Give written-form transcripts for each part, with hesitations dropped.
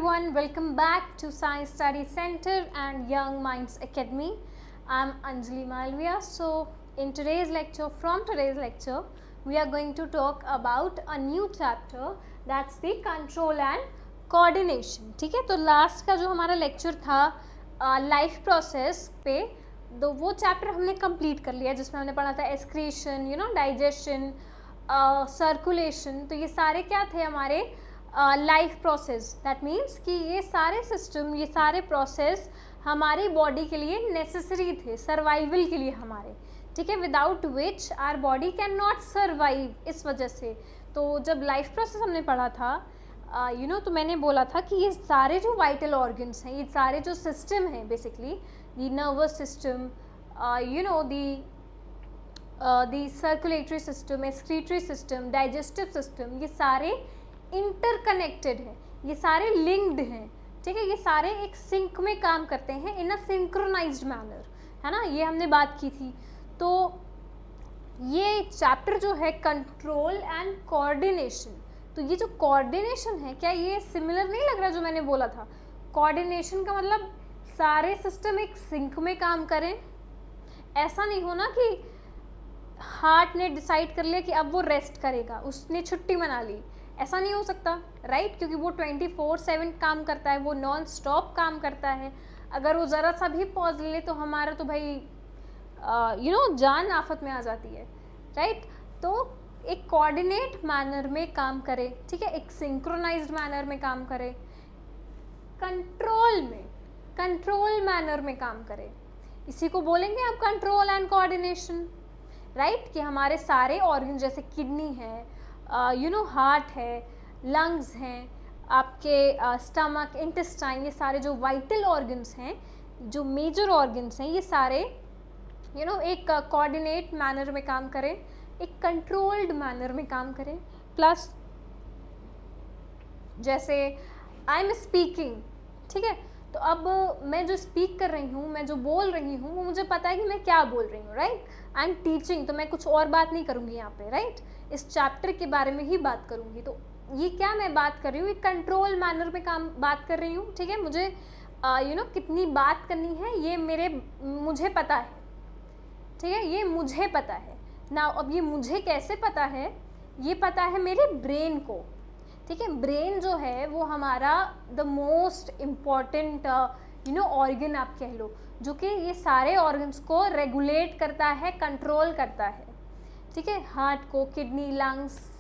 everyone, welcome back to Science Study Center and Young Minds Academy. I'm Anjali Malviya. So in today's lecture, we are going to talk about a new chapter, that's the control and coordination. ठीक है, तो last का जो हमारा lecture था life process पे, तो वो चैप्टर हमने कंप्लीट कर लिया जिसमें हमने पढ़ा था एक्सक्रीशन, डाइजेशन, सर्कुलेशन. तो ये सारे क्या थे हमारे लाइफ प्रोसेस. दैट मीन्स कि ये सारे सिस्टम, ये सारे प्रोसेस हमारी बॉडी के लिए नेसेसरी थे सर्वाइवल के लिए हमारे. ठीक है, without which our body can not survive. इस वजह से तो जब लाइफ प्रोसेस हमने पढ़ा था तो मैंने बोला था कि ये सारे जो वाइटल ऑर्गन्स हैं, ये सारे जो सिस्टम हैं, basically the nervous system, the circulatory system, excretory system, digestive system, ये सारे इंटरकनेक्टेड हैं, ये सारे लिंक्ड हैं. ठीक है, ये सारे एक सिंक में काम करते हैं इन अ सिंक्रोनाइज्ड मैनर, है ना. ये हमने बात की थी. तो ये चैप्टर जो है कंट्रोल एंड कोऑर्डिनेशन, तो ये जो कोऑर्डिनेशन है, क्या ये सिमिलर नहीं लग रहा जो मैंने बोला था? कोऑर्डिनेशन का मतलब सारे सिस्टम एक सिंक में काम करें. ऐसा नहीं होना कि हार्ट ने डिसाइड कर लिया कि अब वो रेस्ट करेगा, उसने छुट्टी मना ली. ऐसा नहीं हो सकता, राइट? क्योंकि वो 24/7 काम करता है, वो नॉन स्टॉप काम करता है. अगर वो ज़रा सा भी पॉज ले तो हमारा तो भाई जान आफत में आ जाती है, राइट? तो एक कोऑर्डिनेट मैनर में काम करे, ठीक है, एक सिंक्रोनाइज्ड मैनर में काम करे, कंट्रोल मैनर में काम करे. इसी को बोलेंगे आप कंट्रोल एंड कोऑर्डिनेशन, राइट? कि हमारे सारे ऑर्गन जैसे किडनी है, हार्ट है, लंग्स हैं, आपके स्टमक, इंटेस्टाइन, ये सारे जो वाइटल ऑर्गन्स हैं, जो मेजर ऑर्गन्स हैं, ये सारे एक कोऑर्डिनेट मैनर में काम करें, एक कंट्रोल्ड मैनर में काम करें. प्लस जैसे आई एम स्पीकिंग, ठीक है, तो अब मैं जो स्पीक कर रही हूँ, मैं जो बोल रही हूँ, वो मुझे पता है कि मैं क्या बोल रही हूँ, राइट? आई एम टीचिंग, तो मैं कुछ और बात नहीं करूँगी यहाँ पे, राइट? इस चैप्टर के बारे में ही बात करूँगी. तो ये क्या मैं बात कर रही हूँ, एक कंट्रोल मैनर में काम बात कर रही हूँ. ठीक है, मुझे कितनी बात करनी है ये मुझे पता है. ठीक है, ये मुझे पता है ना. अब ये मुझे कैसे पता है? ये पता है मेरे ब्रेन को. ठीक है, ब्रेन जो है वो हमारा द मोस्ट इम्पॉर्टेंट ऑर्गन आप कह लो, जो कि ये सारे ऑर्गन्स को रेगुलेट करता है, कंट्रोल करता है. ठीक है, हार्ट को, किडनी, लंग्स,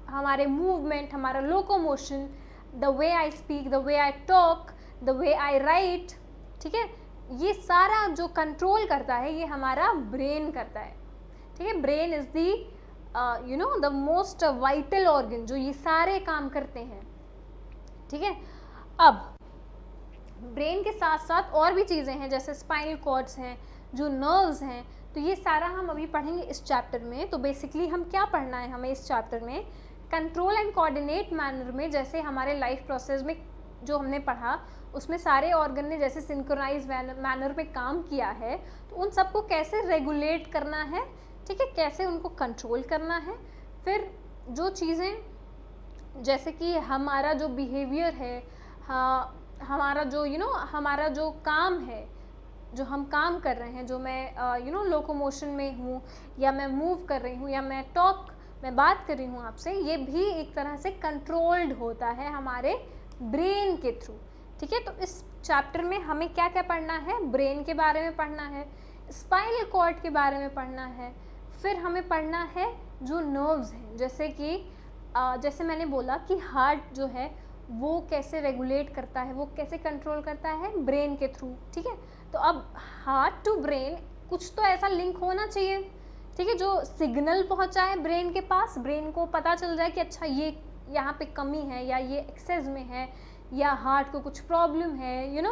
हमारे मूवमेंट, हमारा locomotion, the way I speak, the way I talk, the way I right. ठीक है, ये सारा जो कंट्रोल करता है ये हमारा ब्रेन करता है. ठीक है, brain is the the most vital organ जो ये सारे काम करते हैं. ठीक है, अब ब्रेन के साथ साथ और भी चीज़ें हैं, जैसे स्पाइनल कॉर्ड्स हैं, जो नर्व्स हैं, तो ये सारा हम अभी पढ़ेंगे इस चैप्टर में. तो बेसिकली हम क्या पढ़ना है हमें इस चैप्टर में? कंट्रोल एंड कोऑर्डिनेट मैनर में, जैसे हमारे लाइफ प्रोसेस में जो हमने पढ़ा, उसमें सारे ऑर्गन ने जैसे सिंक्रोनाइज मैनर में काम किया है, तो उन सबको कैसे रेगुलेट करना है, ठीक है, कैसे उनको कंट्रोल करना है. फिर जो चीज़ें जैसे कि हमारा जो बिहेवियर है, हमारा जो हमारा जो काम है, जो हम काम कर रहे हैं, जो मैं लोकोमोशन में हूँ, या मैं मूव कर रही हूँ, या मैं बात कर रही हूँ आपसे, ये भी एक तरह से कंट्रोल्ड होता है हमारे ब्रेन के थ्रू. ठीक है, तो इस चैप्टर में हमें क्या क्या पढ़ना है? ब्रेन के बारे में पढ़ना है, स्पाइनल कॉर्ड के बारे में पढ़ना है, फिर हमें पढ़ना है जो नर्व्स हैं, जैसे कि जैसे मैंने बोला कि हार्ट जो है वो कैसे रेगुलेट करता है, वो कैसे कंट्रोल करता है ब्रेन के थ्रू. ठीक है, तो अब हार्ट टू ब्रेन कुछ तो ऐसा लिंक होना चाहिए, ठीक है, जो सिग्नल पहुंचाए ब्रेन के पास, ब्रेन को पता चल जाए कि अच्छा ये यहाँ पे कमी है, या ये एक्सेस में है, या हार्ट को कुछ प्रॉब्लम है,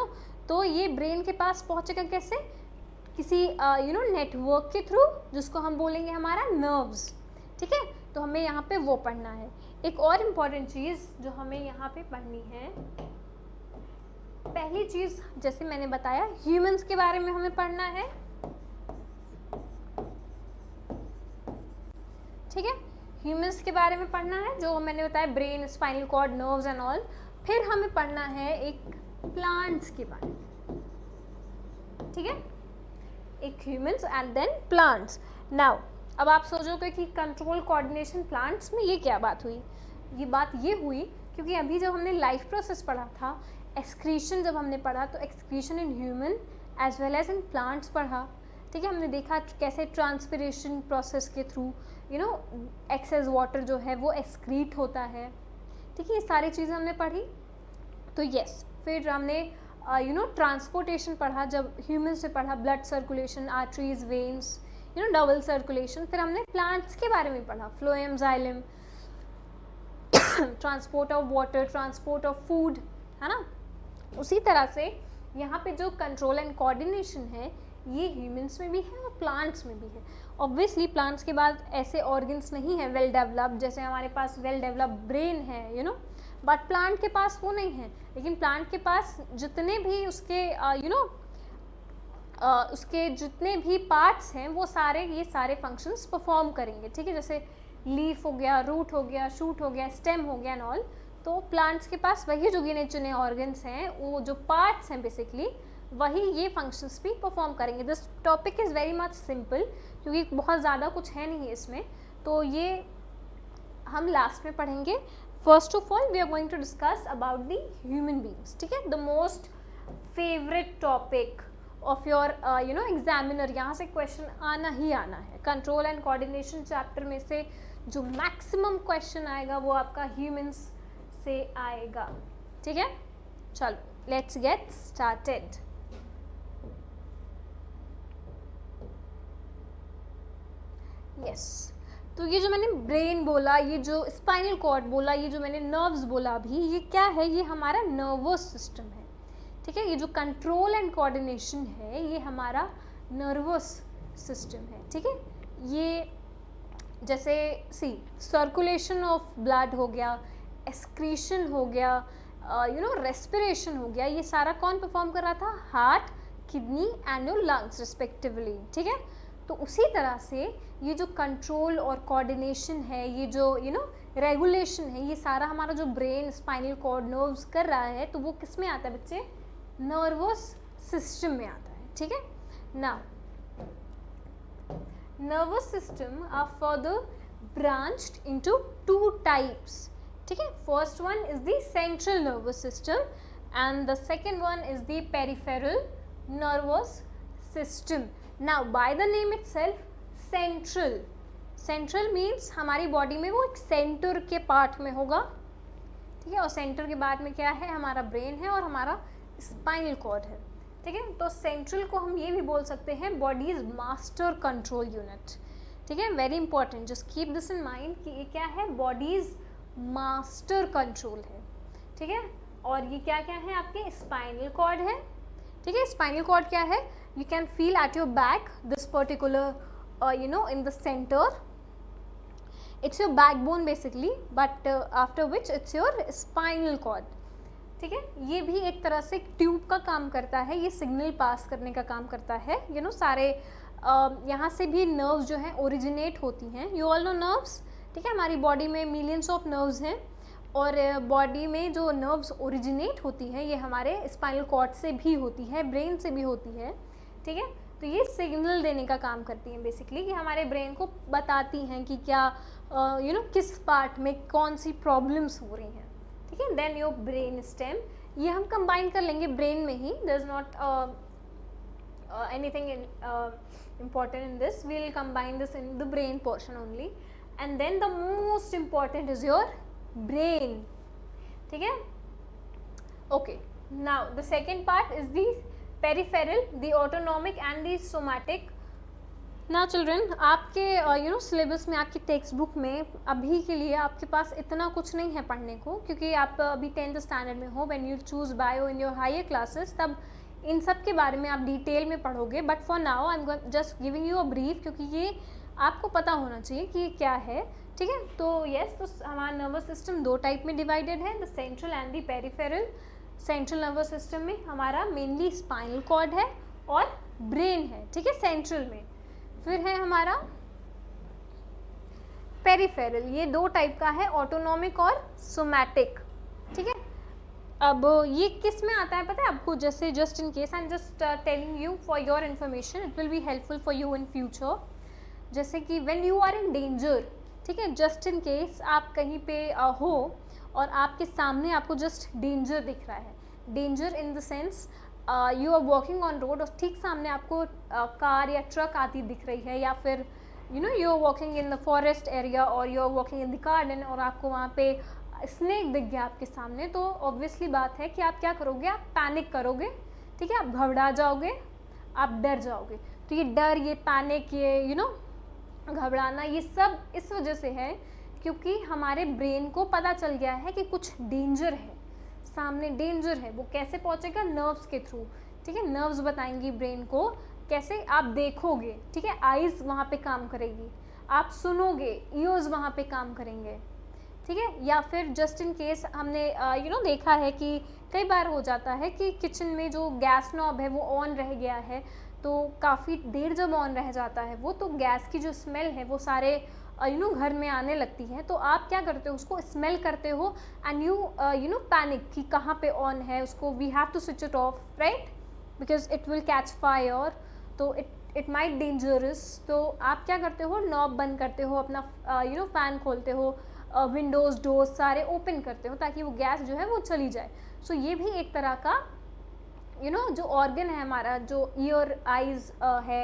तो ये ब्रेन के पास पहुँचेगा कैसे? किसी नेटवर्क के थ्रू, जिसको हम बोलेंगे हमारा नर्व्स. ठीक है, तो हमें यहाँ पे वो पढ़ना है. एक और इम्पॉर्टेंट चीज़ जो हमें यहाँ पे पढ़नी है, पहली चीज़ जैसे मैंने बताया, ह्यूमंस के बारे में हमें पढ़ना है. ठीक है, ह्यूमंस के बारे में पढ़ना है, जो मैंने बताया brain, spinal cord, nerves and all. फिर हमें पढ़ना है एक प्लांट्स के बारे में, ठीक है, एक humans and then plants. Now अब आप सोचोगे कि कंट्रोल कोऑर्डिनेशन प्लांट्स में ये क्या बात हुई? ये बात ये हुई क्योंकि अभी जब हमने लाइफ प्रोसेस पढ़ा था, एक्सक्रीशन जब हमने पढ़ा, तो excretion in human as well as in plants पढ़ा, ठीक है। हमने देखा कैसे ट्रांसपिरेशन प्रोसेस के थ्रू एक्सेस वाटर जो है वो एक्सक्रीट होता है, ठीक है। ये सारी चीज़ें हमने पढ़ी। तो यस, फिर हमने ट्रांसपोर्टेशन पढ़ा, जब ह्यूमन से पढ़ा, blood circulation, arteries, veins, double circulation. फिर हमने प्लांट्स के बारे में पढ़ा, phloem, xylem, transport of water, transport of food, है ना। उसी तरह से यहाँ पे जो कंट्रोल एंड कोऑर्डिनेशन है ये ह्यूमंस में भी है और प्लांट्स में भी है। ऑब्वियसली प्लांट्स के बाद ऐसे ऑर्गन्स नहीं है वेल डेवलप्ड, जैसे हमारे पास वेल डेवलप्ड ब्रेन है, बट प्लांट के पास वो नहीं है। लेकिन प्लांट के पास जितने भी उसके उसके जितने भी पार्ट्स हैं वो ये सारे फंक्शंस परफॉर्म करेंगे, ठीक है। जैसे लीफ हो गया, रूट हो गया, शूट हो गया, स्टेम हो गया एंड ऑल। तो प्लांट्स के पास वही जो गिने चुने ऑर्गन्स हैं, वो जो पार्ट्स हैं बेसिकली, वही ये फंक्शंस भी परफॉर्म करेंगे। This topic is very much simple क्योंकि बहुत ज़्यादा कुछ है नहीं इसमें, तो ये हम लास्ट में पढ़ेंगे। First of all we are going to discuss about the human beings, ठीक है, the most favourite topic of your examiner. यहाँ से क्वेश्चन आना ही आना है। कंट्रोल एंड कोऑर्डिनेशन चैप्टर में से जो मैक्सिमम क्वेश्चन आएगा वो आपका ह्यूमंस से आएगा, ठीक है। चलो लेट्स गेट स्टार्टेड। यस, तो ये जो मैंने ब्रेन बोला, ये जो स्पाइनल कॉर्ड बोला, ये जो मैंने नर्व्स बोला अभी, ये क्या है? ये हमारा नर्वस सिस्टम है, ठीक है। ये जो कंट्रोल एंड कोऑर्डिनेशन है ये हमारा नर्वस सिस्टम है, ठीक है। ये जैसे सर्कुलेशन ऑफ ब्लड हो गया, एक्सक्रीशन हो गया, रेस्पिरेशन हो गया, ये सारा कौन परफॉर्म कर रहा था? Heart, kidney and your lungs respectively, ठीक है। तो उसी तरह से ये जो कंट्रोल और कोऑर्डिनेशन है, ये जो रेगुलेशन है, ये सारा हमारा जो ब्रेन, स्पाइनल कॉर्ड, नर्व्स कर रहा है, तो वो किस में आता है बच्चे? नर्वस सिस्टम में आता है, ठीक है। Now nervous system are further branched into two types, ठीक है। first one is the central nervous system and the second one is the peripheral nervous system. now by the name itself, central means हमारी body में वो एक centre के part में होगा, ठीक है। और सेंटर के बाद में क्या है? हमारा ब्रेन है और हमारा स्पाइनल कॉर्ड है, ठीक है। तो सेंट्रल को हम ये भी बोल सकते हैं बॉडीज मास्टर कंट्रोल यूनिट, ठीक है। Very important, just keep this in mind कि ये क्या है? बॉडीज मास्टर कंट्रोल है, ठीक है। और ये क्या क्या है? आपके स्पाइनल कॉर्ड है, ठीक है। स्पाइनल कॉर्ड क्या है? You can feel at your back this particular in the centre, it's your backbone basically, but after which it's your spinal cord, ठीक है। ये भी एक तरह से ट्यूब का काम करता है, ये सिग्नल पास करने का काम करता है। सारे यहाँ से भी नर्व्स जो हैं ओरिजिनेट होती हैं। यू ऑल नो नर्व्स, ठीक है। हमारी बॉडी में मिलियंस ऑफ नर्व्स हैं और बॉडी में जो नर्व्स ओरिजिनेट होती हैं ये हमारे स्पाइनल कॉर्ड से भी होती है, ब्रेन से भी होती है, ठीक है। तो ये सिग्नल देने का काम करती हैं बेसिकली, कि हमारे ब्रेन को बताती हैं कि क्या किस पार्ट में कौन सी प्रॉब्लम्स हो रही हैं, ठीक है। देन योर ब्रेन स्टेम, ये हम कंबाइन कर लेंगे ब्रेन में ही, there is not anything important in this, we will combine this in the brain portion only, and then the most important is your brain, ठीक है। okay, now the second part is the peripheral, the autonomic and the somatic. ना children, आपके syllabus में, आपकी text book में अभी के लिए आपके पास इतना कुछ नहीं है पढ़ने को, क्योंकि आप अभी 10th स्टैंडर्ड में हो। When you choose bio in your higher classes, तब इन सब के बारे में आप डिटेल में पढ़ोगे, but for now I am just giving you a brief, क्योंकि ये आपको पता होना चाहिए कि ये क्या है, ठीक है। तो यस, तो हमारा नर्वस सिस्टम दो टाइप में डिवाइडेड है, the central and the peripheral. Central nervous system में हमारा मेनली स्पाइनल कॉर्ड है और ब्रेन है, ठीक है, सेंट्रल में। फिर है हमारा पेरिफेरल, ये दो टाइप का है, ऑटोनॉमिक और सोमैटिक, ठीक है। अब ये किस में आता है पता है आपको, जैसे just in case I am just telling you for your information, it will be helpful for you in future. जैसे कि when you are in danger, ठीक है, जस्ट इन केस आप कहीं पे हो और आपके सामने आपको जस्ट डेंजर दिख रहा है, danger in the sense you are walking on road और ठीक सामने आपको कार या ट्रक आती दिख रही है, या फिर you know you are walking in the forest area और you are walking in the garden और आपको वहाँ पे स्नेक दिख गया आपके सामने, तो ऑब्वियसली बात है कि आप क्या करोगे, आप पैनिक करोगे, ठीक है, आप घबरा जाओगे, आप डर जाओगे। तो ये डर, ये पैनिक, ये यू नो घबराना, ये सब इस वजह से है क्योंकि हमारे ब्रेन को पता चल गया है कि कुछ डेंजर है, सामने डेंजर है। वो कैसे पहुंचेगा, नर्व्स के थ्रू, ठीक है, नर्व्स बताएंगी ब्रेन को कैसे आप देखोगे, ठीक है, आईज वहाँ पे काम करेगी, आप सुनोगे, ईयर्स वहाँ पे काम करेंगे, ठीक है। या फिर जस्ट इन केस हमने यू नो देखा है कि कई बार हो जाता है कि किचन में जो गैस नॉब है वो ऑन रह गया है, तो काफ़ी देर जब ऑन रह जाता है वो, तो गैस की जो स्मेल है वो सारे यू नो घर में आने लगती है। तो आप क्या करते हो, उसको स्मेल करते हो एंड यू नो पैनिक कि कहाँ पे ऑन है, उसको we have to switch it off, right, because it will catch fire, तो इट माइट डेंजरस। तो आप क्या करते हो, नॉब बंद करते हो, अपना यू नो फैन खोलते हो, विंडोज़ डोर्स सारे ओपन करते हो ताकि वो गैस जो है वो चली जाए। सो ये भी एक तरह का यू नो जो ऑर्गन है हमारा, जो ईयर, आइज़ है,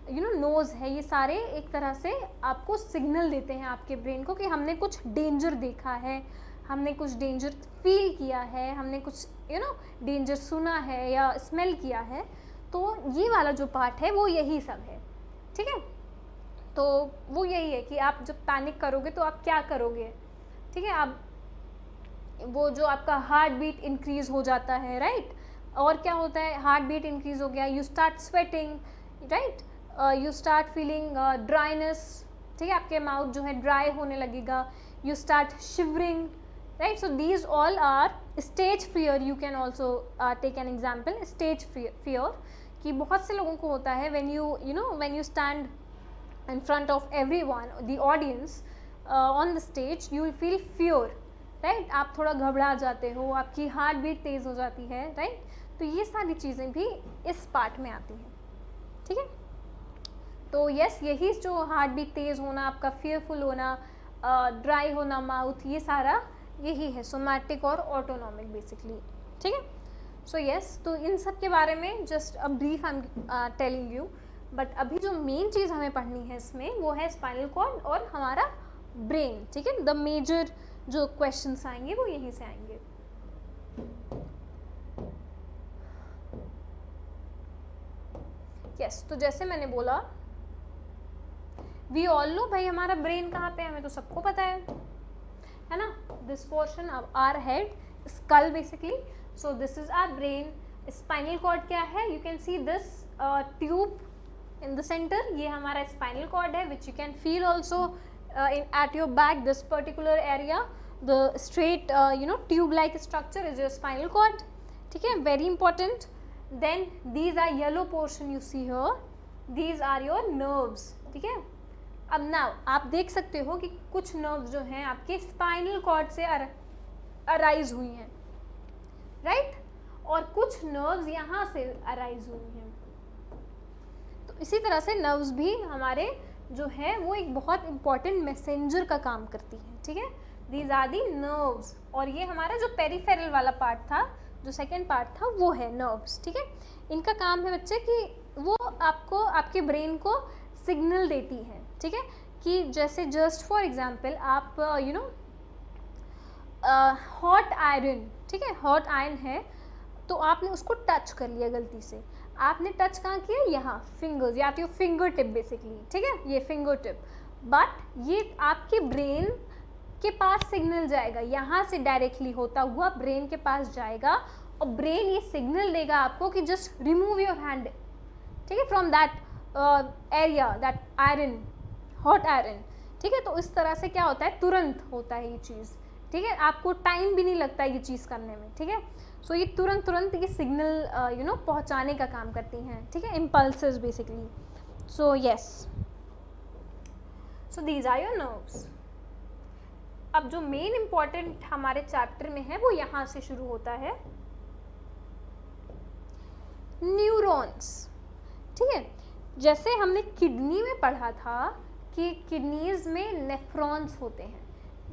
यू नो नोज़ है, ये सारे एक तरह से आपको सिग्नल देते हैं आपके ब्रेन को कि हमने कुछ डेंजर देखा है, हमने कुछ डेंजर फील किया है, हमने कुछ यू नो डेंजर सुना है या स्मेल किया है। तो ये वाला जो पार्ट है वो यही सब है, ठीक है। तो वो यही है कि आप जब पैनिक करोगे तो आप क्या करोगे, ठीक है, आप वो जो आपका हार्ट बीट इंक्रीज़ हो जाता है, राइट, और क्या होता है, हार्ट बीट इंक्रीज़ हो गया, you start sweating, right, you start feeling dryness, ठीक है, आपके माउथ जो है ड्राई होने लगेगा, you start shivering, right. So these all are stage fear. You can also take an example, stage fear, कि बहुत से लोगों को होता है when you stand in front of everyone, the audience, on the stage, you will feel fear, right, आप थोड़ा घबरा जाते हो, आपकी हार्ट बीट तेज़ हो जाती है, राइट। तो ये सारी चीज़ें भी इस पार्ट में आती हैं, ठीक है। तो यस, यही जो हार्ट बीट तेज़ होना, आपका फियरफुल होना, ड्राई होना माउथ, ये सारा यही है सोमैटिक और ऑटोनॉमिक बेसिकली, ठीक है। सो यस, तो इन सब के बारे में just a brief I am telling you, but अभी जो मेन चीज़ हमें पढ़नी है इसमें वो है स्पाइनल कॉर्ड और हमारा ब्रेन, ठीक है। द मेजर जो क्वेश्चंस आएंगे वो यहीं से आएंगे। यस, तो जैसे मैंने बोला, वी ऑल नो भाई हमारा ब्रेन कहाँ पे है, हमें तो सबको पता है ना, this portion of our head, skull basically, so this is our brain. Spinal cord क्या है, you can see this tube in the center, ये हमारा स्पाइनल कॉर्ड है, which you can feel also at your back, this particular area, the straight you know tube like structure is your spinal cord, ठीक है, very important. Then these are yellow portion you see here, these are your nerves, ठीक है। अब now आप देख सकते हो कि कुछ nerves जो हैं आपके स्पाइनल कॉर्ड से अराइज हुई हैं, राइट, और कुछ nerves यहाँ से अराइज हुई हैं। इसी तरह से नर्व्स भी हमारे जो है वो एक बहुत इंपॉर्टेंट मैसेंजर का काम करती हैं, ठीक है। दीज आर दी नर्व्स, और ये हमारा जो पेरिफेरल वाला पार्ट था, जो सेकंड पार्ट था, वो है नर्व्स, ठीक है। इनका काम है बच्चे कि वो आपको, आपके ब्रेन को सिग्नल देती हैं, ठीक है, कि जैसे जस्ट फॉर एग्जांपल आप यू नो हॉट आयरन, ठीक है, हॉट आयरन है, तो आपने उसको टच कर लिया गलती से, आपने टच कहाँ किया, यहाँ फिंगर्स, या तो फिंगर टिप बेसिकली, ठीक है, ये फिंगर टिप, बट ये आपके ब्रेन के पास सिग्नल जाएगा, यहाँ से डायरेक्टली होता हुआ ब्रेन के पास जाएगा, और ब्रेन ये सिग्नल देगा आपको कि जस्ट रिमूव योर हैंड, ठीक है, from that area, that iron, hot iron, ठीक है। तो इस तरह से क्या होता है, तुरंत होता है ये चीज़, ठीक है, आपको टाइम भी नहीं लगता ये चीज़ करने में, ठीक है। सो ये तुरंत ये सिग्नल यू नो पहुंचाने का काम करती हैं, ठीक है, impulses basically. So yes, so these are your nerves. अब जो मेन इंपॉर्टेंट हमारे चैप्टर में है वो यहाँ से शुरू होता है, न्यूरॉन्स। ठीक है, जैसे हमने किडनी में पढ़ा था कि किडनीज में नेफ्रॉन्स होते हैं,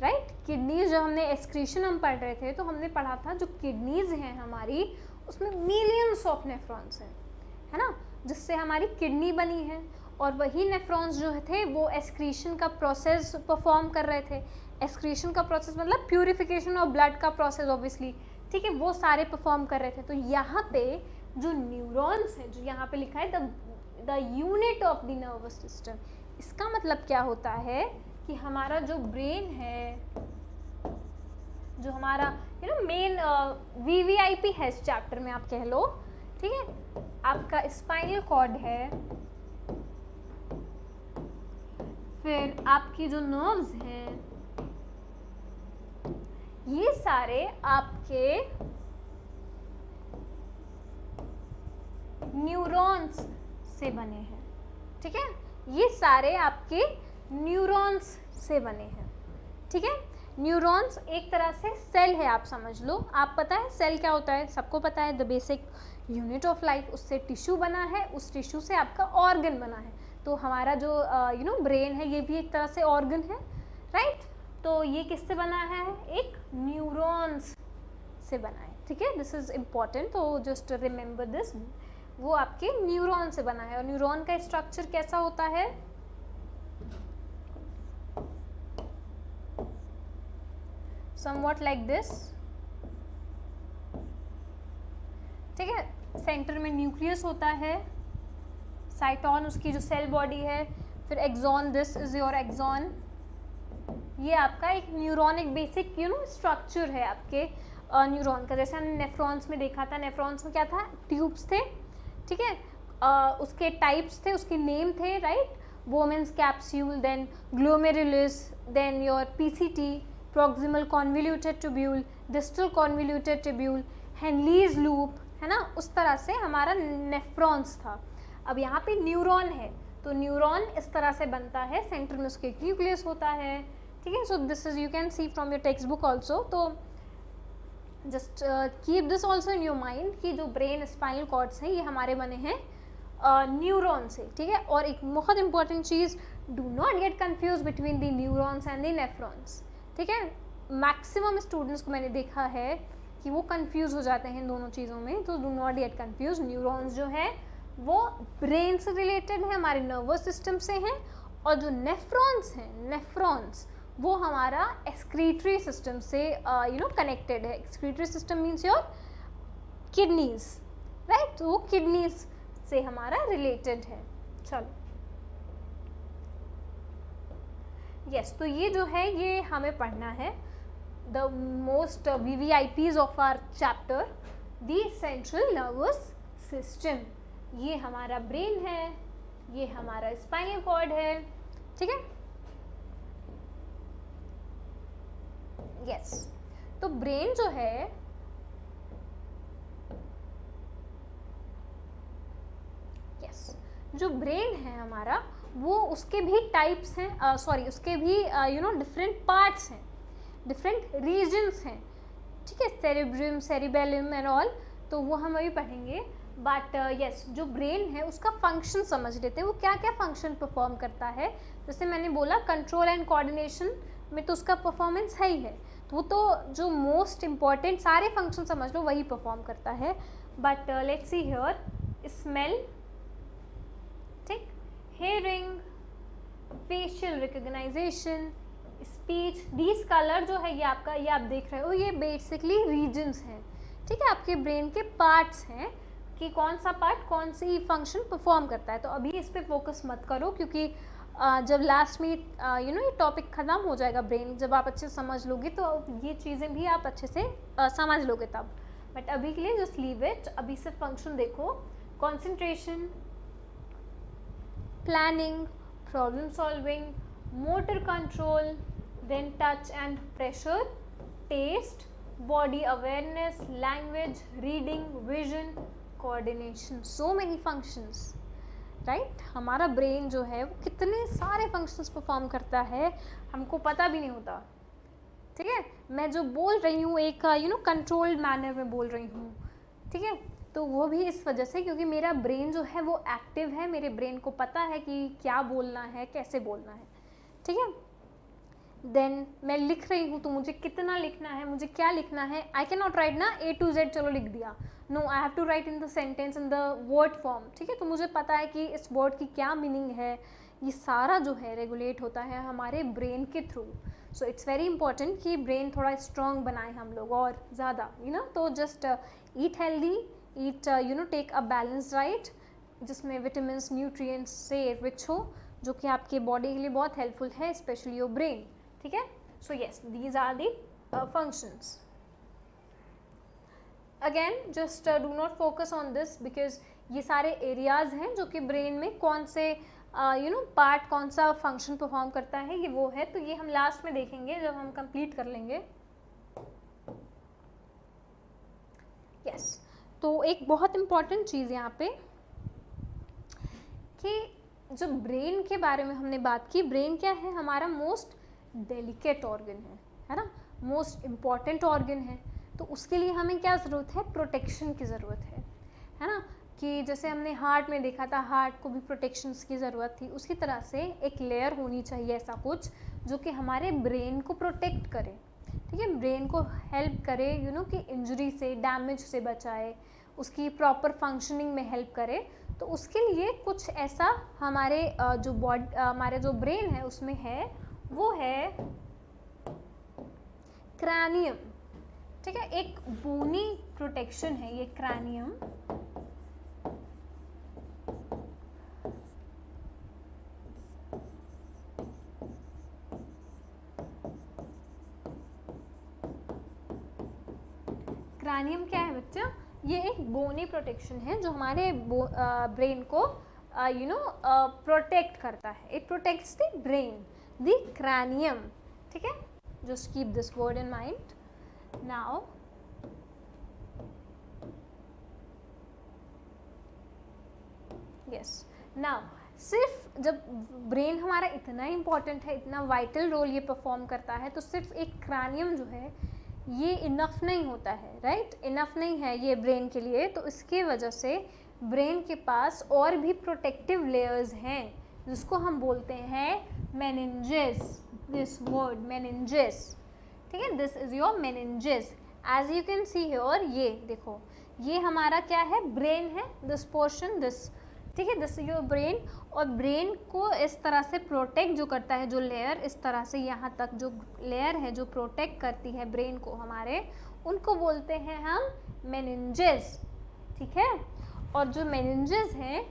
राइट। किडनीज जब हमने एक्सक्रीशन हम पढ़ रहे थे तो हमने पढ़ा था जो किडनीज हैं हमारी, उसमें मिलियंस ऑफ नेफ्रॉन्स हैं, है ना, जिससे हमारी किडनी बनी है। और वही नेफ्रॉन्स जो थे वो एक्सक्रीशन का प्रोसेस परफॉर्म कर रहे थे। एक्सक्रीशन का प्रोसेस मतलब प्यूरिफिकेशन ऑफ ब्लड का प्रोसेस ऑब्वियसली, ठीक है, वो सारे परफॉर्म कर रहे थे। तो यहाँ पे जो न्यूरॉन्स हैं, जो यहाँ पे लिखा है the unit of the nervous system, इसका मतलब क्या होता है कि हमारा जो ब्रेन है, जो हमारा मेन वीवीआईपी है इस चैप्टर में आप कह लो, ठीक है, आपका स्पाइनल कॉर्ड है, फिर आपकी जो नर्व्स हैं, ये सारे आपके न्यूरॉन्स से बने हैं। ठीक है, ये सारे आपके न्यूरॉन्स से बने हैं। ठीक है, न्यूरॉन्स एक तरह से सेल है, आप समझ लो। आप पता है सेल क्या होता है, सबको पता है, the basic unit of life. उससे टिश्यू बना है, उस टिश्यू से आपका ऑर्गन बना है। तो हमारा जो ब्रेन है ये भी एक तरह से ऑर्गन है, राइट। तो ये किससे बना है, एक न्यूरॉन्स से बना है। ठीक है, दिस इज इम्पॉर्टेंट, तो जस्ट रिमेंबर दिस, वो आपके न्यूरॉन से बना है। और न्यूरॉन का स्ट्रक्चर कैसा होता है, समवॉट लाइक दिस। ठीक है, सेंटर में न्यूक्लियस होता है, साइटोन उसकी जो सेल बॉडी है, फिर axon, this is your axon. ये आपका एक न्यूरॉन, एक बेसिक स्ट्रक्चर है आपके न्यूरॉन का। जैसे हमने नेफ्रॉन्स में देखा था, नेफ्रॉन्स में क्या था, ट्यूब्स थे, ठीक है, उसके टाइप्स थे, उसके नेम थे, right. Bowman's capsule, then glomerulus, then your PCT, proximal convoluted tubule, distal convoluted tubule, Henle's loop, है ना। उस तरह से हमारा नेफ्रॉन्स था। अब यहाँ पे न्यूरॉन है, तो न्यूरॉन इस तरह से बनता है, सेंटर में उसके न्यूक्लियस होता है। ठीक है, so this is, you can see from your textbook also. तो just keep this also in your mind कि जो ब्रेन स्पाइनल कॉर्ड्स हैं ये हमारे बने हैं न्यूरॉन से। ठीक है, और एक बहुत important cheese, do not get confuse between the neurons and the nephrons. ठीक है, मैक्सिमम स्टूडेंट्स को मैंने देखा है कि वो कंफ्यूज हो जाते हैं इन दोनों चीज़ों में, तो do not get confuse. Neurons जो है वो ब्रेन से रिलेटेड है, हमारे नर्वस सिस्टम से हैं, और जो नेफ्रॉन्स हैं, नेफ्रॉन्स वो हमारा एक्सक्रीटरी सिस्टम से कनेक्टेड है। Excretory system means your kidneys, right, तो वो किडनीज से हमारा रिलेटेड है। चलो, यस, तो ये जो है ये हमें पढ़ना है, the most VVIPs of our chapter, the central nervous system. ये हमारा ब्रेन है, ये हमारा स्पाइनल कॉर्ड है। ठीक है, यस, तो ब्रेन जो है, यस, जो ब्रेन है हमारा वो उसके भी टाइप्स हैं, सॉरी उसके भी डिफरेंट पार्ट्स हैं, डिफरेंट रीजन्स हैं। ठीक है, सेरेब्रम, सेरिबेलम एंड ऑल, तो वो हम अभी पढ़ेंगे। बट यस, जो ब्रेन है उसका फंक्शन समझ लेते हैं, वो क्या क्या फंक्शन परफॉर्म करता है। जैसे मैंने बोला कंट्रोल एंड कोऑर्डिनेशन में तो उसका परफॉर्मेंस है ही है, तो वो तो जो मोस्ट इम्पॉर्टेंट सारे फंक्शन समझ लो वही परफॉर्म करता है। But let's see here, smell, ठीक, hearing, facial recognition, speech, these colour जो है ये आपका, ये आप देख रहे हो, ये बेसिकली रीजन्स हैं। ठीक है, आपके ब्रेन के पार्ट्स हैं कि कौन सा पार्ट कौन सी फंक्शन परफॉर्म करता है। तो अभी इस पे फोकस मत करो, क्योंकि जब लास्ट में ये टॉपिक ख़त्म हो जाएगा ब्रेन, जब आप अच्छे से समझ लोगे तो ये चीज़ें भी आप अच्छे से समझ लोगे तब। बट अभी के लिए जस्ट लीव इट, अभी सिर्फ फंक्शन देखो, concentration, planning, problem solving, motor control, then touch and pressure, taste, body awareness, language, reading, vision, coordination, so many functions, right. हमारा ब्रेन जो है वो कितने सारे फंक्शंस परफॉर्म करता है, हमको पता भी नहीं होता। ठीक है, मैं जो बोल रही हूँ एक कंट्रोल्ड मैनर में बोल रही हूँ, ठीक है, तो वो भी इस वजह से क्योंकि मेरा ब्रेन जो है वो एक्टिव है, मेरे ब्रेन को पता है कि क्या बोलना है, कैसे बोलना है, ठीक है। देन मैं लिख रही हूँ तो मुझे कितना लिखना है, मुझे क्या लिखना है, आई कैन नॉट राइट ना A to Z चलो लिख दिया, no I have to write in the sentence in the word form, ठीक है। तो मुझे पता है कि इस वर्ड की क्या मीनिंग है, ये सारा जो है रेगुलेट होता है हमारे ब्रेन के थ्रू। सो इट्स वेरी इंपॉर्टेंट कि ब्रेन थोड़ा स्ट्रॉन्ग बनाए हम लोग और ज़्यादा, तो just eat healthy, eat take a balance diet जिसमें विटामिन न्यूट्रिएंट्स से रिच हो, जो कि आपके बॉडी के लिए बहुत हेल्पफुल है, स्पेशली योर ब्रेन, ठीक है। So yes, these are the functions. Again just do not focus on this because ये सारे एरियाज हैं जो कि ब्रेन में कौन से पार्ट कौन सा फंक्शन परफॉर्म करता है, ये वो है, तो ये हम लास्ट में देखेंगे जब हम कंप्लीट कर लेंगे। यस, तो एक बहुत इंपॉर्टेंट चीज़ यहाँ पे कि जो ब्रेन के बारे में हमने बात की, ब्रेन क्या है, हमारा मोस्ट डेलिकेट ऑर्गन है ना, मोस्ट इम्पॉर्टेंट ऑर्गन है। तो उसके लिए हमें क्या ज़रूरत है, प्रोटेक्शन की ज़रूरत है ना, कि जैसे हमने हार्ट में देखा था, हार्ट को भी प्रोटेक्शंस की ज़रूरत थी, उसी तरह से एक लेयर होनी चाहिए ऐसा कुछ जो कि हमारे ब्रेन को प्रोटेक्ट करे, ठीक है, ब्रेन को हेल्प करे कि इंजरी से, डैमेज से बचाए, उसकी प्रॉपर फंक्शनिंग में हेल्प करे। तो उसके लिए कुछ ऐसा हमारे हमारे जो ब्रेन है उसमें है, वो है क्रैनियम, ठीक है, एक बोनी प्रोटेक्शन है ये क्रैनियम। क्रैनियम क्या है बच्चा, ये एक बोनी प्रोटेक्शन है जो हमारे ब्रेन को प्रोटेक्ट करता है, it protects the brain, the cranium, ठीक है। Just keep this word in mind now. Yes, now सिर्फ जब ब्रेन हमारा इतना इम्पॉर्टेंट है, इतना वाइटल रोल ये परफॉर्म करता है, तो सिर्फ एक क्रैनियम जो है ये इनफ नहीं होता है, राइट, इनफ नहीं है ये ब्रेन के लिए। तो इसके वजह से ब्रेन के पास और भी प्रोटेक्टिव लेयर्स हैं जिसको हम बोलते हैं मेनिंजेस, दिस वर्ड मेनिंजेस, ठीक है, this is your meninges. As you can see here, ये देखो, ये हमारा क्या है, ब्रेन है, दिस पोर्शन, दिस, ठीक है, दिस योर ब्रेन। और ब्रेन को इस तरह से प्रोटेक्ट जो करता है, जो लेयर इस तरह से यहाँ तक जो लेयर है जो प्रोटेक्ट करती है ब्रेन को हमारे, उनको बोलते हैं हम मेनिंजेस, ठीक है। और जो मेनिंजेस हैं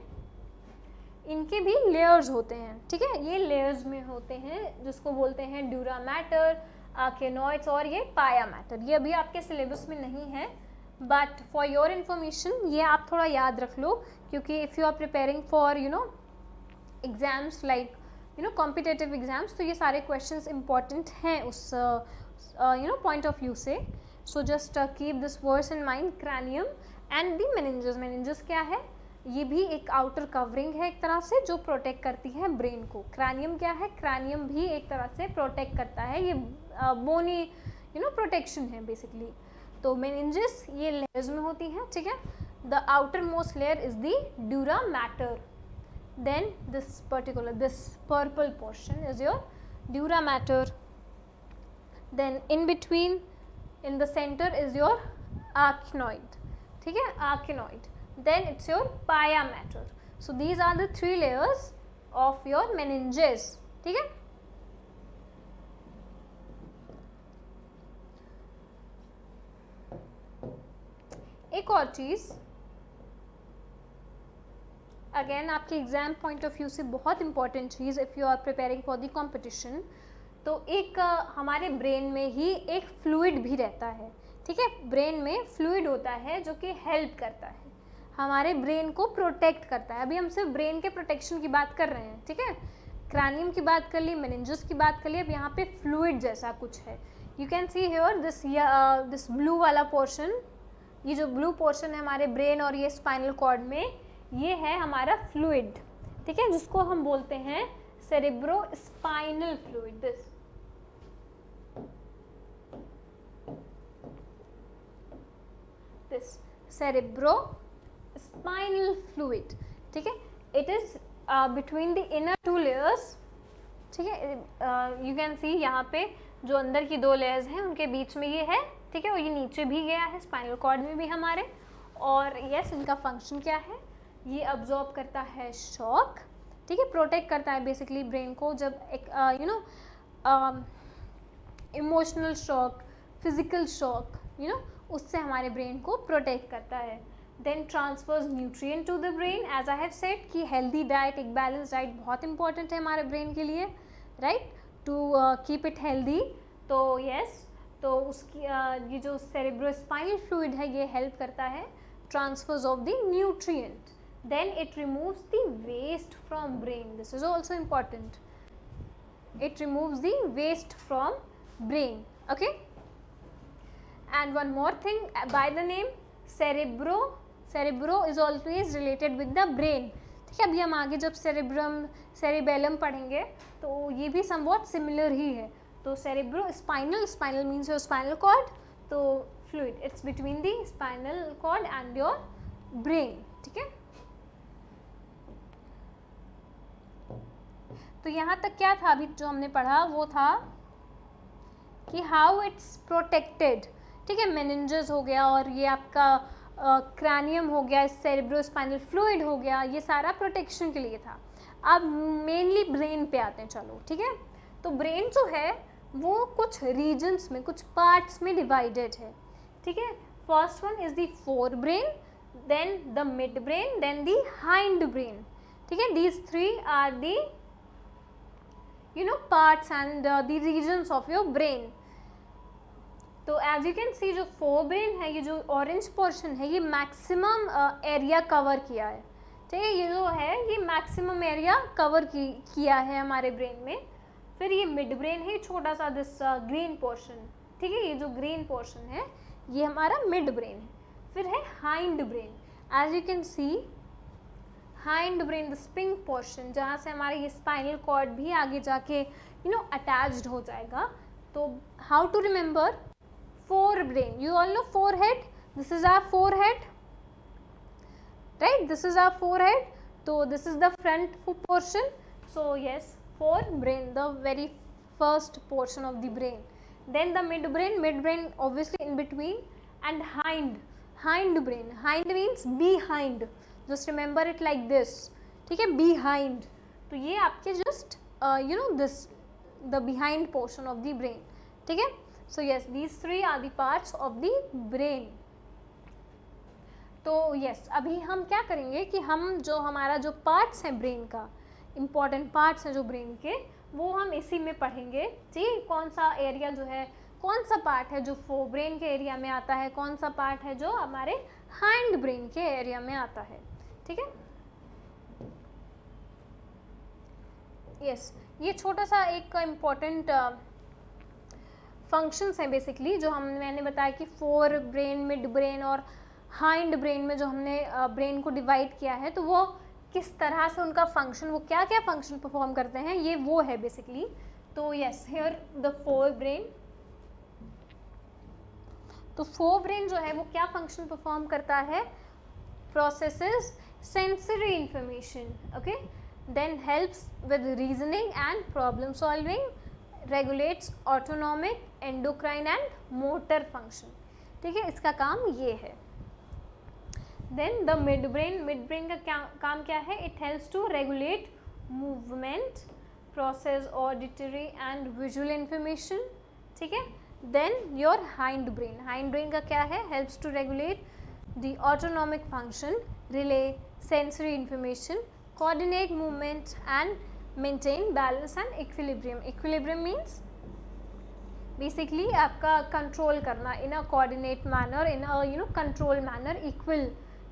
इनके भी लेयर्स होते हैं, ठीक है, ये लेयर्स में होते हैं जिसको बोलते हैं ड्यूरा मैटर, आर्केनॉइड्स और ये पाया मैटर। ये अभी आपके सिलेबस में नहीं है, बट फॉर योर इन्फॉर्मेशन ये आप थोड़ा याद रख लो, क्योंकि if you are preparing for exams like competitive exams, तो ये सारे क्वेश्चंस इंपॉर्टेंट हैं उस पॉइंट ऑफ व्यू से। सो just keep this words in mind, cranium and the meninges. Meninges क्या है, ये भी एक आउटर कवरिंग है एक तरह से जो प्रोटेक्ट करती है ब्रेन को। क्रैनियम क्या है, क्रैनियम भी एक तरह से प्रोटेक्ट करता है, ये बोनी प्रोटेक्शन है बेसिकली। तो मेनिंजेस ये लेयर्स में होती हैं, ठीक है। The outer most layer is the dura mater, then this purple portion is your dura mater, then in between in the center is your arachnoid, ठीक है, arachnoid, then it's your pia matter. So these are the three layers of your meninges, ठीक है। एक और चीज again आपके exam point of view से बहुत इंपॉर्टेंट चीज, if you are preparing for the competition, तो एक हमारे ब्रेन में ही एक फ्लूइड भी रहता है, ठीक है, ब्रेन में फ्लूइड होता है जो कि हेल्प करता है, हमारे ब्रेन को प्रोटेक्ट करता है। अभी हम सिर्फ ब्रेन के प्रोटेक्शन की बात कर रहे हैं, ठीक है, क्रैनियम की बात कर ली, मेनिंजेस की बात कर ली, अब यहाँ पे फ्लूइड जैसा कुछ है। You can see here this blue वाला पोर्शन, ये जो ब्लू पोर्शन है हमारे ब्रेन और ये स्पाइनल कॉर्ड में, ये है हमारा फ्लूइड, ठीक है, जिसको हम बोलते हैं cerebro spinal fluid, this, cerebro spinal fluid, ठीक है, it is between the inner two layers, ठीक है, यू कैन सी यहाँ पे जो अंदर की दो लेयर्स हैं उनके बीच में ये है, ठीक है, और ये नीचे भी गया है स्पाइनल कॉर्ड में भी हमारे, और यस इनका फंक्शन क्या है, ये अब्जॉर्ब करता है शॉक, ठीक है, प्रोटेक्ट करता है बेसिकली ब्रेन को जब एक you know emotional shock, physical shock, you know, उससे हमारे ब्रेन को प्रोटेक्ट करता है। Then transfers nutrient to the brain, as I have said कि हेल्दी डाइट, एक बैलेंस डाइट बहुत इंपॉर्टेंट है हमारे ब्रेन के लिए, right, to keep it healthy. तो यस, तो उसकी ये जो सेरेब्रोस्पाइनल फ्लूइड है ये हेल्प करता है transfers of the nutrient. Then it removes the waste from brain, this is also important, it removes the waste from brain, okay, and one more thing, by the name cerebro is always related with the brain, ठीक है। अभी हम आगे जब cerebellum पढ़ेंगे तो ये भी somewhat similar ही है। तो cerebro spinal means your spinal cord, तो fluid it's between the spinal cord and your brain, ठीक है। तो यहाँ तक क्या था अभी जो हमने पढ़ा, वो था कि हाउ इट्स प्रोटेक्टेड, ठीक है, मेनिंजेस हो गया और ये आपका क्रैनियम हो गया, सेरेब्रोस्पाइनल फ्लूइड हो गया, ये सारा प्रोटेक्शन के लिए था। अब मेनली ब्रेन पे आते हैं, चलो ठीक है। तो ब्रेन जो है वो कुछ रीजन्स में, कुछ पार्ट्स में डिवाइडेड है, ठीक है। First one is the forebrain, then the midbrain, then the hindbrain, ठीक है। These three are the parts and the regions of your brain। तो as you can see जो forebrain है, ये जो ऑरेंज पोर्शन है, ये maximum area cover किया है, ठीक है, ये जो है ये मैक्सिमम एरिया कवर किया है हमारे ब्रेन में। फिर ये मिड ब्रेन है, छोटा सा दिस ग्रीन पोर्शन, ठीक है, ये जो ग्रीन पोर्शन है ये हमारा मिड ब्रेन है। फिर है hindbrain, as you can see hindbrain, the pink portion, जहाँ से हमारे ये स्पाइनल कॉर्ड भी आगे जाके अटैच्ड हो जाएगा। तो how to remember forebrain, you all know forehead, this is our forehead, right, this is our forehead, तो this is the front portion. So yes, forebrain, the very first portion of the brain. Then the midbrain obviously in between, and hindbrain, hind means behind, just remember it like this, ठीक है, behind. तो ये आपके just this the behind portion of the brain, ठीक है। So yes, these three are the parts of the brain. तो yes, अभी हम क्या करेंगे कि हम जो हमारा जो पार्ट्स हैं ब्रेन का, इम्पॉर्टेंट पार्ट्स हैं जो ब्रेन के, वो हम इसी में पढ़ेंगे, ठीक। कौन सा एरिया जो है, कौन सा पार्ट है जो फोरब्रेन के एरिया में आता है, कौन सा पार्ट है जो हमारे हाइंड ब्रेन के एरिया में आता है, ठीक है। यस, ये छोटा सा एक इम्पॉर्टेंट फंक्शंस हैं बेसिकली, जो मैंने बताया कि फोर ब्रेन, मिड ब्रेन और हाइंड ब्रेन में जो हमने ब्रेन को डिवाइड किया है, तो वो किस तरह से उनका फंक्शन, वो क्या क्या फंक्शन परफॉर्म करते हैं, ये वो है बेसिकली। तो yes, here the fore brain, तो फोर ब्रेन जो है वो क्या फंक्शन परफॉर्म करता है, processes sensory information, okay, then helps with reasoning and problem solving, regulates autonomic, endocrine and motor function, ठीक है, इसका काम ये है। then the midbrain का काम क्या है, it helps to regulate movement, process auditory and visual information, ठीक है। then your hind brain का क्या है, helps to regulate the autonomic function, relay sensory information, coordinate movement and maintain balance and equilibrium। equilibrium means basically आपका control करना in a coordinate manner, in a control manner, equal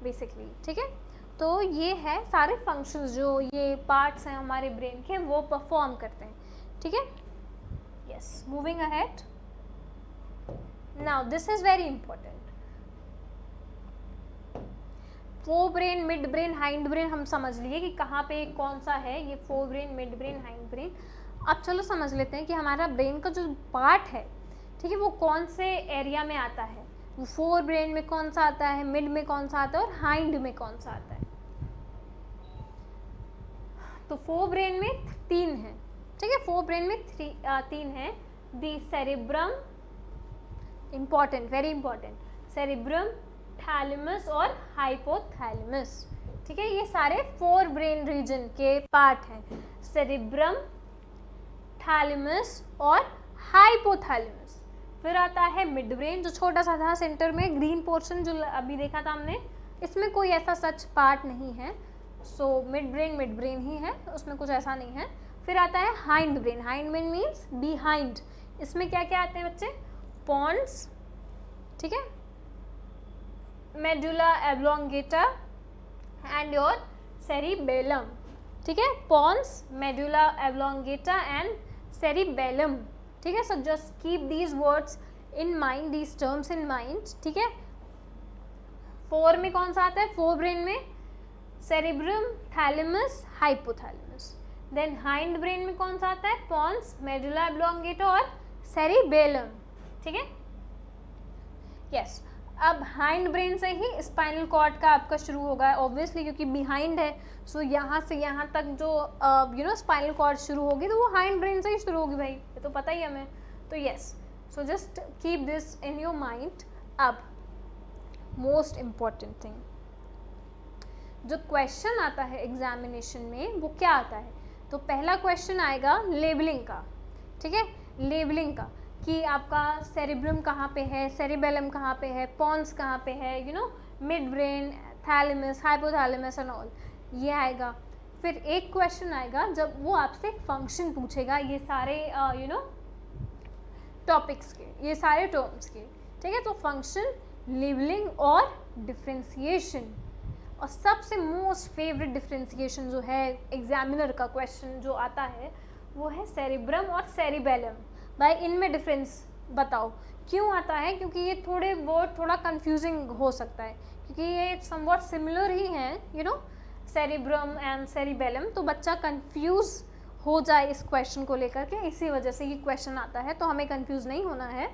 basically, ठीक है। तो ये है सारे functions जो ये parts हैं हमारे brain के, वो परफॉर्म करते हैं, ठीक है। yes, moving ahead, now this is very important। Fore brain, mid brain, hind brain हम समझ लिए कि कहाँ पे कौन सा है, ये fore brain, mid brain, hind brain. अब चलो समझ लेते हैं कि हमारा ब्रेन का जो पार्ट है, ठीक है, वो कौन से एरिया में आता है। फोर ब्रेन में कौन सा आता है, मिड में कौन सा आता है और हाइंड में कौन सा आता है। तो फोर ब्रेन में 3 है, ठीक है, फोर ब्रेन में 3 है। The cerebrum, important, very important, cerebrum, thalamus और हाइपोथैलेमस, ठीक है, ये सारे फोर ब्रेन रीजन के पार्ट हैं, सेरेब्रम, थैलेमस और हाइपोथैलेमस। फिर आता है मिड ब्रेन, जो छोटा सा था सेंटर में, ग्रीन पोर्शन जो अभी देखा था हमने, इसमें कोई ऐसा सच पार्ट नहीं है, सो मिड ब्रेन ही है, उसमें कुछ ऐसा नहीं है। फिर आता है hindbrain, hindbrain means behind, इसमें क्या क्या आते हैं बच्चे, पॉन्स, ठीक है, medulla oblongata and your cerebellum, ठीक है, pons, medulla oblongata and cerebellum, ठीक है। So just keep these words in mind, these terms in mind, ठीक है। फोर में कौन सा आता है, फोर ब्रेन में cerebrum, thalamus, hypothalamus. Then hindbrain में कौन सा आता है, पॉन्स, मेडुला एब्लोंगेटा और सेरिबेलम, ठीक है, यस। अब हाइंड ब्रेन से ही स्पाइनल कॉर्ड का आपका शुरू होगा ऑब्वियसली, क्योंकि बिहाइंड है, सो यहाँ से यहाँ तक जो स्पाइनल कॉर्ड शुरू होगी तो वो हाइंड ब्रेन से ही शुरू होगी भाई, ये तो पता ही है हमें, तो yes, so just keep this in your mind. अब मोस्ट इम्पॉर्टेंट थिंग, जो क्वेश्चन आता है एग्जामिनेशन में वो क्या आता है, तो पहला क्वेश्चन आएगा लेबलिंग का, ठीक है, लेबलिंग का, कि आपका सेरिब्रम कहाँ पे है, सेरिबेलम कहाँ पे है, पॉन्स कहाँ पे है, mid brain, thalamus, hypothalamus and all, ये आएगा। फिर एक क्वेश्चन आएगा जब वो आपसे फंक्शन पूछेगा, ये सारे टॉपिक्स के, ये सारे टर्म्स के, ठीक है, तो फंक्शन, लेबलिंग और डिफ्रेंसिएशन। और सबसे मोस्ट फेवरेट डिफ्रेंसिएशन जो है एग्जामिनर का क्वेश्चन जो आता है वो है सेरिब्रम और सेरिबेलम। भाई इनमें डिफरेंस बताओ, क्यों आता है, क्योंकि ये थोड़े वर्ड थोड़ा कंफ्यूजिंग हो सकता है, क्योंकि ये समवॉट सिमिलर ही हैं, सेरिब्रम एंड सेरिबेलम, तो बच्चा कंफ्यूज हो जाए इस क्वेश्चन को लेकर के, इसी वजह से ये क्वेश्चन आता है, तो हमें कंफ्यूज नहीं होना है,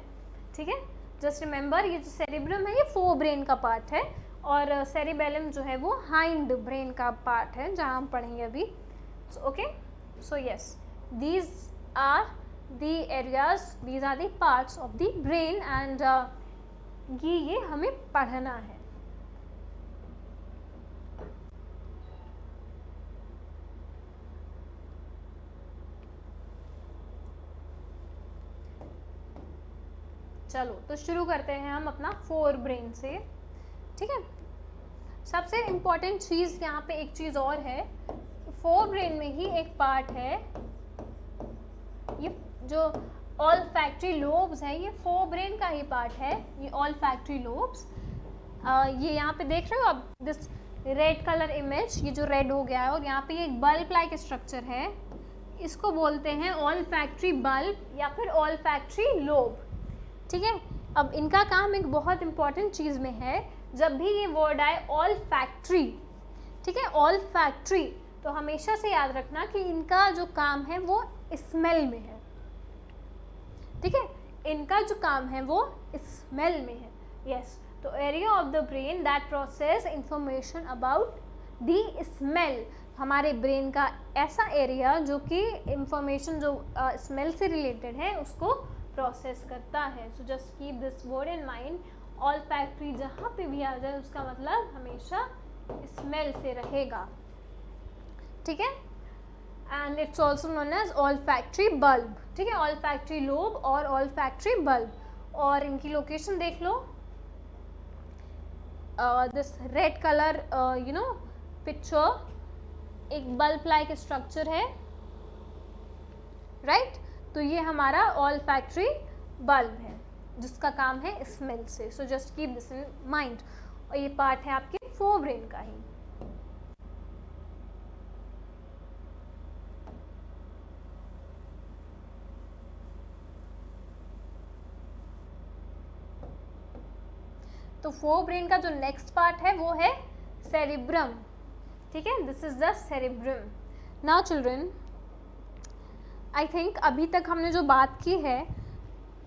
ठीक है। जस्ट रिमेंबर, ये जो सेरिब्रम है ये फोर ब्रेन का पार्ट है, और सेरिबेलम जो है वो हाइंड ब्रेन का पार्ट है, जहाँ हम पढ़ेंगे अभी, okay. So yes, these are the areas, these are the parts of the brain and ये हमें पढ़ना है। चलो तो शुरू करते हैं हम अपना फोर ब्रेन से, ठीक है। सबसे इम्पॉर्टेंट चीज़ यहाँ पे एक चीज़ और है, फोर ब्रेन में ही एक पार्ट है, ये जो ऑल्फैक्टरी लोब्स है, ये फोर ब्रेन का ही पार्ट है, ये ऑल्फैक्टरी लोब्स। ये यहाँ पे देख रहे हो आप, दिस रेड कलर इमेज, ये जो रेड हो गया है, और यहाँ पे ये एक बल्ब लाइक स्ट्रक्चर है, इसको बोलते हैं ऑल्फैक्टरी बल्ब या फिर ऑल्फैक्टरी लोब, ठीक है। अब इनका काम एक बहुत इंपॉर्टेंट चीज़ में है, जब भी ये वर्ड आए ऑल्फैक्टरी, ठीक है, ऑल्फैक्टरी, तो हमेशा से याद रखना कि इनका जो काम है वो स्मेल में है, ठीक है, इनका जो काम है वो स्मेल में है, यस। तो area of the brain that process information about the smell, हमारे ब्रेन का ऐसा एरिया जो कि इंफॉर्मेशन जो स्मेल से रिलेटेड है उसको प्रोसेस करता है। So just keep this word in mind, olfactory जहाँ पे भी आ जाए उसका मतलब हमेशा स्मेल से रहेगा, ठीक है। And it's also known as olfactory bulb, ठीक है, ऑल्फैक्टरी लोब और ऑल्फैक्टरी बल्ब। और इनकी लोकेशन देख लो, दिस रेड कलर पिक्चर, एक बल्ब लाइक स्ट्रक्चर है, राइट, तो ये हमारा ऑल्फैक्टरी बल्ब है जिसका काम है स्मेल से। सो just keep this in mind, और ये पार्ट है आपके फोर ब्रेन का ही। तो फोर ब्रेन का जो नेक्स्ट पार्ट है वो है सेरिब्रम, ठीक है, this is the cerebrum. Now children, I think अभी तक हमने जो बात की है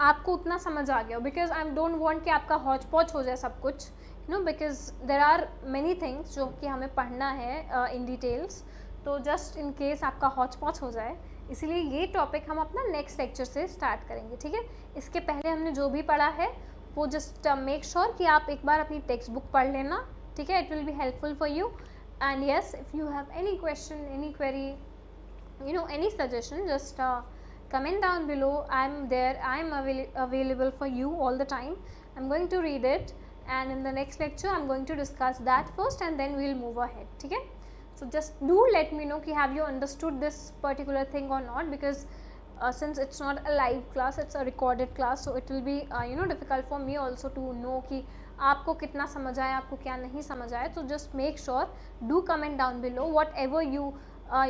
आपको उतना समझ आ गया हो, बिकॉज आई डोंट वांट कि आपका हौच पौच हो जाए सब कुछ, you know, because there are many things जो कि हमें पढ़ना है इन डिटेल्स, तो जस्ट इन केस आपका हौच पौच हो जाए, इसीलिए ये टॉपिक हम अपना नेक्स्ट लेक्चर से स्टार्ट करेंगे, ठीक है। इसके पहले हमने जो भी पढ़ा है वो जस्ट मेक श्योर कि आप एक बार अपनी टेक्स्ट बुक पढ़ लेना, ठीक है। It will be helpful for you, and yes, if you have any question, any query, you know, any suggestion, just comment down below. I'm there, I'm available for you all the time. I'm going to read it, and in the next lecture I'm going to discuss that first, and then we'll move ahead, okay? So just do let me know ki have you understood this particular thing or not, because since it's not a live class, it's a recorded class, so it will be you know, difficult for me also to know कि आपको कितना समझ आया, आपको क्या नहीं समझ आया। तो just make sure, do comment down below whatever you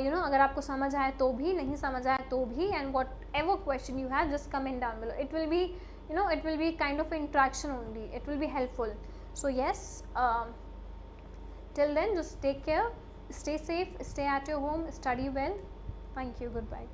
you know, अगर आपको समझ आया तो भी, नहीं समझ आया तो भी, and whatever question you have, just comment down below. It will be, you know, it will be kind of interaction only, it will be helpful. So yes, till then just take care, stay safe, stay at your home, study well. Thank you, goodbye.